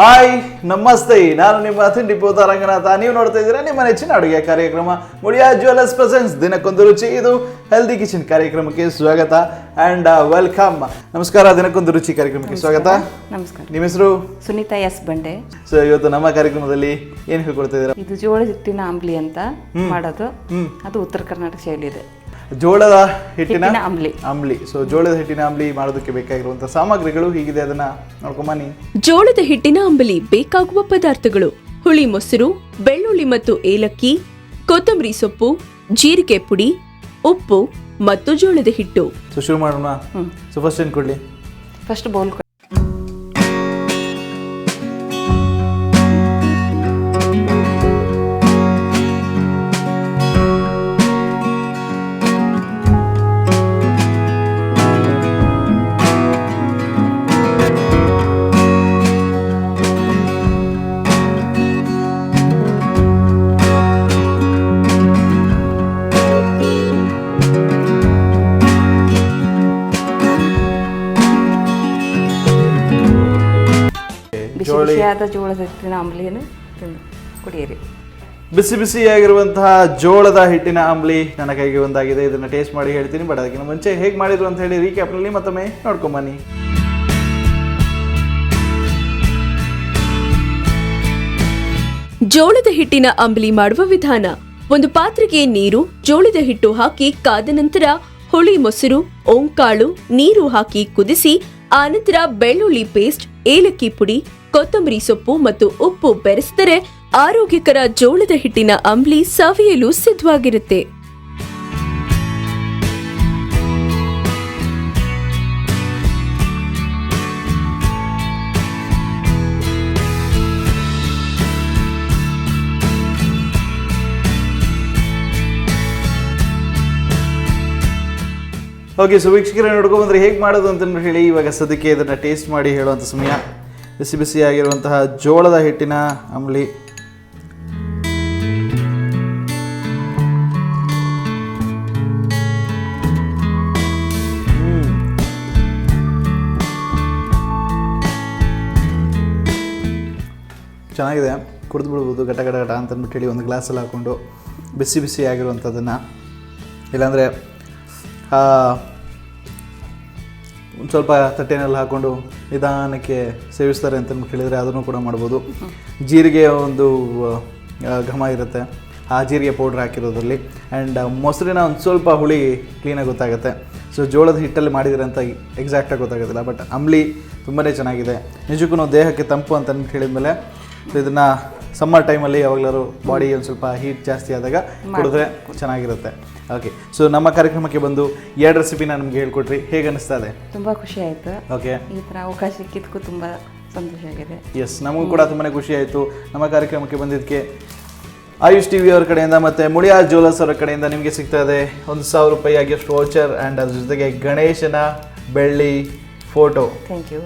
Hi ನಮಸ್ತೆ, ನಾನು ನಿಮ್ಮ ತಿಂಡಿ ಪೋತ ರಂಗನಾಥ. ನೀವು ನೋಡ್ತಾ ಇದ್ದೀರಾ ನಿಮ್ಮ ನೆಚ್ಚಿನ ಅಡುಗೆ ಕಾರ್ಯಕ್ರಮ ಮುಳಿಯಾ ಜ್ಯುವೆಲರ್ಸ್ ಪ್ರೆಸೆನ್ಸ್ ದಿನಕ್ಕೊಂದು ರುಚಿ. ಇದು ಹೆಲ್ದಿ ಕಿಚನ್ ಕಾರ್ಯಕ್ರಮಕ್ಕೆ ಸ್ವಾಗತ ಅಂಡ್ ವೆಲ್ಕಮ್. ನಮಸ್ಕಾರ, ದಿನಕ್ಕೊಂದು ರುಚಿ ಕಾರ್ಯಕ್ರಮಕ್ಕೆ ಸ್ವಾಗತ. ನಮಸ್ಕಾರ. ನಿಮ್ಮ ಹೆಸರು? ಸುನೀತಾ ಎಸ್ ಬಂಡೆ. ಸೊ ಇವತ್ತು ನಮ್ಮ ಕಾರ್ಯಕ್ರಮದಲ್ಲಿ ಏನು ಹೇಳ್ಕೊಡ್ತಾ ಇದ್ದೀರಾ? ಇದು ಜೋಳದ ಹಿಟ್ಟಿನ ಆಂಬ್ಲಿ ಅಂತ ಮಾಡೋದು. ಅದು ಉತ್ತರ ಕರ್ನಾಟಕ ಶೈಲಿ ಇದೆ. ಜೋಳದ ಹಿಟ್ಟಿನ ಆಂಬ್ಲಿ. ಸೊ ಜೋಳದ ಹಿಟ್ಟಿನ ಆಂಬ್ಲಿ ಮಾಡೋದಕ್ಕೆ ಬೇಕಾಗಿರುವಂತಹ ಸಾಮಗ್ರಿಗಳು ಹೀಗಿದೆ, ಅದನ್ನ ನೋಡ್ಕೊಂಬನ್ನಿ. ಜೋಳದ ಹಿಟ್ಟಿನ ಅಂಬಲಿ ಬೇಕಾಗುವ ಪದಾರ್ಥಗಳು: ಹುಳಿ ಮೊಸರು, ಬೆಳ್ಳುಳ್ಳಿ ಮತ್ತು ಏಲಕ್ಕಿ, ಕೊತ್ತಂಬರಿ ಸೊಪ್ಪು, ಜೀರಿಗೆ ಪುಡಿ, ಉಪ್ಪು ಮತ್ತು ಜೋಳದ ಹಿಟ್ಟು. ಸೊ ಶುರು ಮಾಡೋಣ. ಸೊ ಫಸ್ಟ್ ಏನು ಕೊಡ್ಲಿ? ಫಸ್ಟ್ ಬೌಲ್ ಬಿಸಿಯಾದ ಜೋಳದ ಹಿಟ್ಟಿನ ಆಂಬ್ಲಿಯನ್ನು ಕುಡಿಯಿರಿ. ಬಿಸಿ ಬಿಸಿಯಾಗಿರುವಂತಹ ಜೋಳದ ಹಿಟ್ಟಿನ ಆಂಬ್ಲಿ ನನ್ನ ಕೈಗೆ ಒಂದಾಗಿದೆ. ಇದನ್ನ ಟೇಸ್ಟ್ ಮಾಡಿ ಹೇಳ್ತೀನಿ, ಬಟ್ ಅದಕ್ಕಿಂತ ಮುಂಚೆ ಹೇಗೆ ಮಾಡಿದ್ರು ಅಂತ ಹೇಳಿ ರೀಕ್ಯಾಪ್ನಲ್ಲಿ ಮತ್ತೊಮ್ಮೆ ನೋಡ್ಕೊಂಬನ್ನಿ. ಜೋಳದ ಹಿಟ್ಟಿನ ಅಂಬಲಿ ಮಾಡುವ ವಿಧಾನ: ಒಂದು ಪಾತ್ರೆಗೆ ನೀರು, ಜೋಳದ ಹಿಟ್ಟು ಹಾಕಿ ಕಾದ ನಂತರ ಹುಳಿ ಮೊಸರು, ಓಂಕಾಳು, ನೀರು ಹಾಕಿ ಕುದಿಸಿ ಆನಂತರ ಬೆಳ್ಳುಳ್ಳಿ ಪೇಸ್ಟ್, ಏಲಕ್ಕಿ ಪುಡಿ, ಕೊತ್ತಂಬರಿ ಸೊಪ್ಪು ಮತ್ತು ಉಪ್ಪು ಬೆರೆಸಿದರೆ ಆರೋಗ್ಯಕರ ಜೋಳದ ಹಿಟ್ಟಿನ ಅಂಬ್ಲಿ ಸವಿಯಲು ಸಿದ್ಧವಾಗಿರುತ್ತೆ. ಓಕೆ, ಸೊ ವೀಕ್ಷಕರೇ ನೋಡ್ಕೊಂಡ್ಬಂದ್ರೆ ಹೇಗೆ ಮಾಡೋದು ಅಂತ ಹೇಳಿ ಇವಾಗ ಸದ್ಯಕ್ಕೆ ಇದನ್ನು ಟೇಸ್ಟ್ ಮಾಡಿ ಹೇಳುವಂಥ ಸಮಯ. ಬಿಸಿ ಬಿಸಿಯಾಗಿರುವಂತಹ ಜೋಳದ ಹಿಟ್ಟಿನ ಅಂಬ್ಲಿ. ಚೆನ್ನಾಗಿದೆ, ಕುಡಿದು ಬಿಡ್ಬೋದು ಗಟ ಗಟ ಗಟ ಅಂತಂದ್ಬಿಟ್ಟು ಹೇಳಿ ಒಂದು ಗ್ಲಾಸಲ್ಲಿ ಹಾಕ್ಕೊಂಡು ಬಿಸಿ ಬಿಸಿಯಾಗಿರುವಂಥದ್ದನ್ನು, ಇಲ್ಲಾಂದರೆ ಒಂದು ಸ್ವಲ್ಪ ತಟ್ಟೆನಲ್ಲಿ ಹಾಕ್ಕೊಂಡು ನಿಧಾನಕ್ಕೆ ಸೇವಿಸ್ತಾರೆ ಅಂತಂದ್ಬಿಟ್ಟು ಹೇಳಿದರೆ ಅದನ್ನು ಕೂಡ ಮಾಡ್ಬೋದು. ಜೀರಿಗೆ ಒಂದು ಘಮ ಇರುತ್ತೆ, ಆ ಜೀರಿಗೆ ಪೌಡ್ರ್ ಹಾಕಿರೋದ್ರಲ್ಲಿ. ಆ್ಯಂಡ್ ಮೊಸರಿನ ಒಂದು ಸ್ವಲ್ಪ ಹುಳಿ ಕ್ಲೀನಾಗಿ ಗೊತ್ತಾಗುತ್ತೆ. ಸೊ ಜೋಳದ ಹಿಟ್ಟಲ್ಲಿ ಮಾಡಿದರೆ ಅಂತ ಎಕ್ಸಾಕ್ಟಾಗಿ ಗೊತ್ತಾಗೋದಿಲ್ಲ, ಬಟ್ ಅಂಬ್ಲಿ ತುಂಬಾ ಚೆನ್ನಾಗಿದೆ. ನಿಜಕ್ಕೂ ದೇಹಕ್ಕೆ ತಂಪು ಅಂತ ಅಂದ್ಬಿಟ್ಟು ಹೇಳಿದ್ಮೇಲೆ ಇದನ್ನು ಸಮ್ಮರ್ ಟೈಮಲ್ಲಿ ಯಾವಾಗಲಾದ್ರು ಬಾಡಿ ಒಂದು ಸ್ವಲ್ಪ ಹೀಟ್ ಜಾಸ್ತಿ ಆದಾಗ ಕುಡಿದ್ರೆ ಚೆನ್ನಾಗಿರುತ್ತೆ. ಓಕೆ, ಸೊ ನಮ್ಮ ಕಾರ್ಯಕ್ರಮಕ್ಕೆ ಬಂದು 2 ರೆಸಿಪಿನ ನಮಗೆ ಹೇಳ್ಕೊಟ್ರಿ, ಹೇಗೆ ಅನಿಸ್ತಾ ಇದೆ? ತುಂಬ ಖುಷಿ ಆಯಿತು. ಓಕೆ, ಈ ಥರ ಅವಕಾಶ ಸಿಕ್ಕಿದ್ದಕ್ಕೂ ತುಂಬ ಸಂತೋಷ ಆಗಿದೆ. ಎಸ್, ನಮಗೂ ಕೂಡ ತುಂಬಾ ಖುಷಿ ಆಯಿತು. ನಮ್ಮ ಕಾರ್ಯಕ್ರಮಕ್ಕೆ ಬಂದಿದ್ದಕ್ಕೆ ಆಯುಷ್ ಟಿವಿ ಅವರ ಕಡೆಯಿಂದ ಮತ್ತು ಮುಳಿಯಾ ಜ್ಯುವೆಲರ್ಸ್ ಅವರ ಕಡೆಯಿಂದ ನಿಮಗೆ ಸಿಗ್ತಾ ಇದೆ 1,000 ರೂಪಾಯಿಯ ಗಿಫ್ಟ್ ವೌಚರ್ ಆ್ಯಂಡ್ ಅದ್ರ ಜೊತೆಗೆ ಗಣೇಶನ ಬೆಳ್ಳಿ ಫೋಟೋ. Thank you.